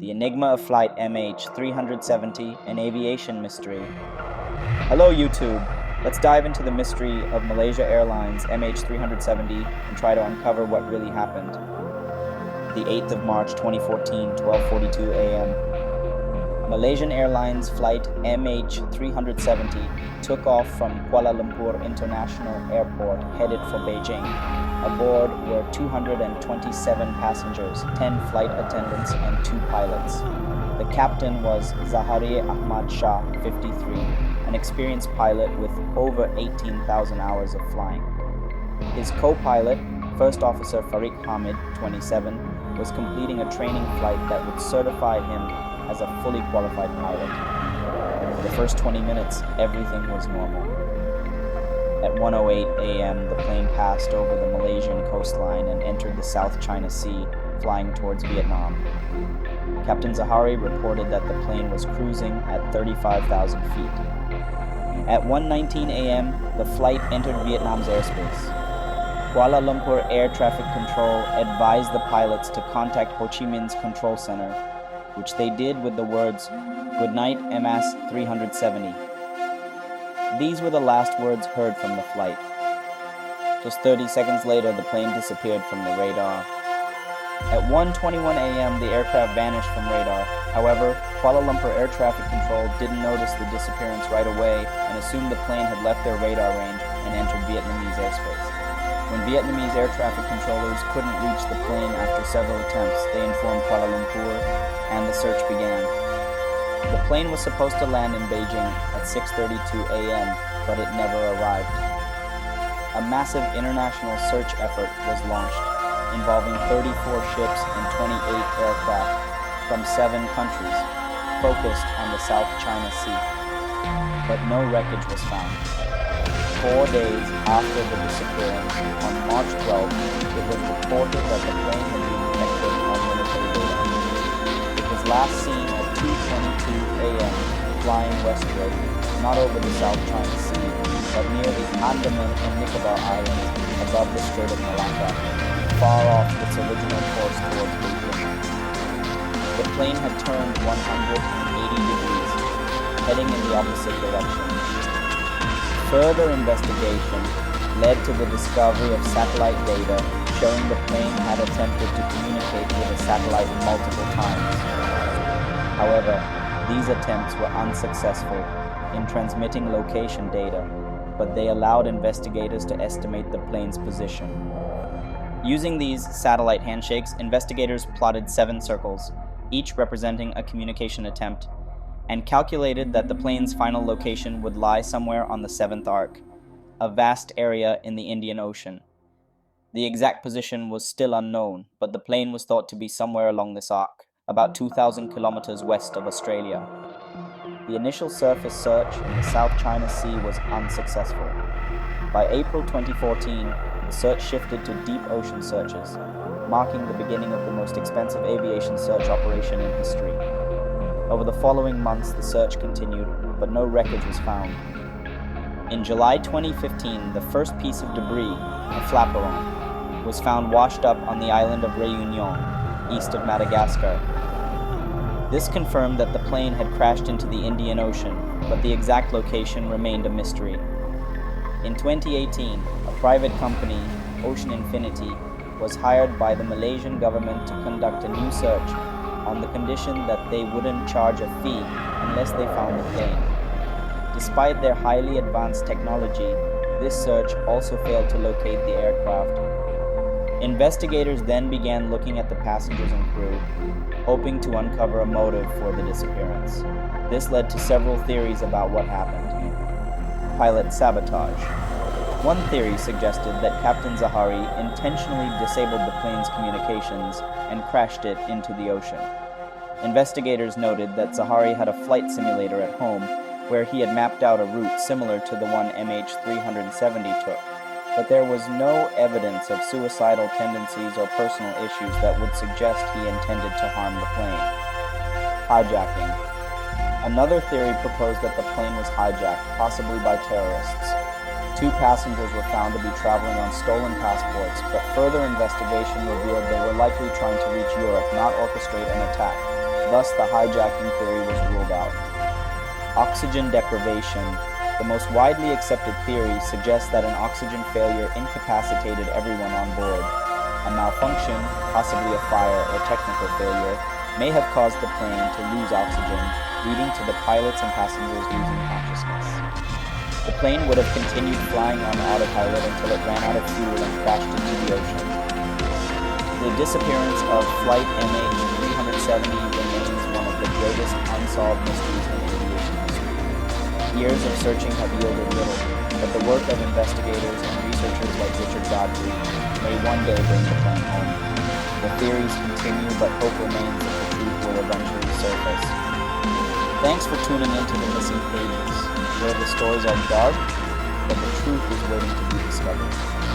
the enigma of Flight MH370, an aviation mystery. Hello YouTube! Let's dive into the mystery of Malaysia Airlines MH370 and try to uncover what really happened. The 8th of March 2014, 12:42 a.m. Malaysian Airlines Flight MH370 took off from Kuala Lumpur International Airport headed for Beijing. Aboard were 227 passengers, 10 flight attendants, and 2 pilots. The captain was Zahari Ahmad Shah, 53, an experienced pilot with over 18,000 hours of flying. His co-pilot, First Officer Farik Hamid, 27, was completing a training flight that would certify him as a fully qualified pilot. For the first 20 minutes, everything was normal. At 1:08 a.m., the plane passed over the Malaysian coastline and entered the South China Sea, flying towards Vietnam. Captain Zahari reported that the plane was cruising at 35,000 feet. At 1:19 a.m., the flight entered Vietnam's airspace. Kuala Lumpur Air Traffic Control advised the pilots to contact Ho Chi Minh's control center, which they did with the words, "Good night, MS 370. These were the last words heard from the flight. Just 30 seconds later, the plane disappeared from the radar. At 1:21 a.m., the aircraft vanished from radar. However, Kuala Lumpur Air Traffic Control didn't notice the disappearance right away and assumed the plane had left their radar range and entered Vietnamese airspace. When Vietnamese air traffic controllers couldn't reach the plane after several attempts, they informed Kuala Lumpur, and the search began. The plane was supposed to land in Beijing at 6:32 a.m., but it never arrived. A massive international search effort was launched, involving 34 ships and 28 aircraft from 7 countries, focused on the South China Sea. But no wreckage was found. 4 days after the disappearance, on March 12th, it was reported that the plane had been detected on military data. It was last seen at 2:22 a.m. flying westward, not over the South China Sea, but near the Andaman and Nicobar Islands, above the Strait of Malacca, far off its original course towards Beijing. The plane had turned 180 degrees, heading in the opposite direction. Further investigation led to the discovery of satellite data showing the plane had attempted to communicate with a satellite multiple times. However, these attempts were unsuccessful in transmitting location data, but they allowed investigators to estimate the plane's position. Using these satellite handshakes, investigators plotted 7 circles, each representing a communication attempt, and calculated that the plane's final location would lie somewhere on the 7th arc, a vast area in the Indian Ocean. The exact position was still unknown, but the plane was thought to be somewhere along this arc, about 2,000 kilometers west of Australia. The initial surface search in the South China Sea was unsuccessful. By April 2014, the search shifted to deep ocean searches, marking the beginning of the most expensive aviation search operation in history. Over the following months, the search continued, but no wreckage was found. In July 2015, the first piece of debris, a flaperon, was found washed up on the island of Réunion, east of Madagascar. This confirmed that the plane had crashed into the Indian Ocean, but the exact location remained a mystery. In 2018, a private company, Ocean Infinity, was hired by the Malaysian government to conduct a new search on the condition that they wouldn't charge a fee unless they found the plane. Despite their highly advanced technology, this search also failed to locate the aircraft. Investigators then began looking at the passengers and crew, hoping to uncover a motive for the disappearance. This led to several theories about what happened. Pilot sabotage. One theory suggested that Captain Zahari intentionally disabled the plane's communications and crashed it into the ocean. Investigators noted that Zahari had a flight simulator at home where he had mapped out a route similar to the one MH370 took, but there was no evidence of suicidal tendencies or personal issues that would suggest he intended to harm the plane. Hijacking. Another theory proposed that the plane was hijacked, possibly by terrorists. 2 passengers were found to be traveling on stolen passports, but further investigation revealed they were likely trying to reach Europe, not orchestrate an attack. Thus, the hijacking theory was ruled out. Oxygen deprivation. The most widely accepted theory suggests that an oxygen failure incapacitated everyone on board. A malfunction, possibly a fire or technical failure, may have caused the plane to lose oxygen, leading to the pilots and passengers losing consciousness. The plane would have continued flying on autopilot until it ran out of fuel and crashed into the ocean. The disappearance of Flight MH370 remains one of the greatest unsolved mysteries in aviation history. Years of searching have yielded little, but the work of investigators and researchers like Richard Godfrey may one day bring the plane home. The theories continue, but hope remains that the truth will eventually surface. Thanks for tuning into the Missing Pages, where the stories are dark, but the truth is waiting to be discovered.